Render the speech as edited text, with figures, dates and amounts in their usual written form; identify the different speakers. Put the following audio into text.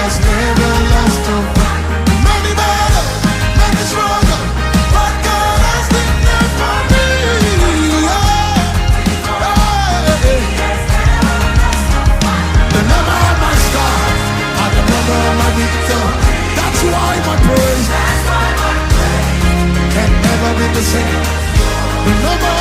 Speaker 1: has never lost a fight. Many battles, many struggles, but God has been there for me. The number of my stars and the number of my victory. That's why my praise can never be the same. The number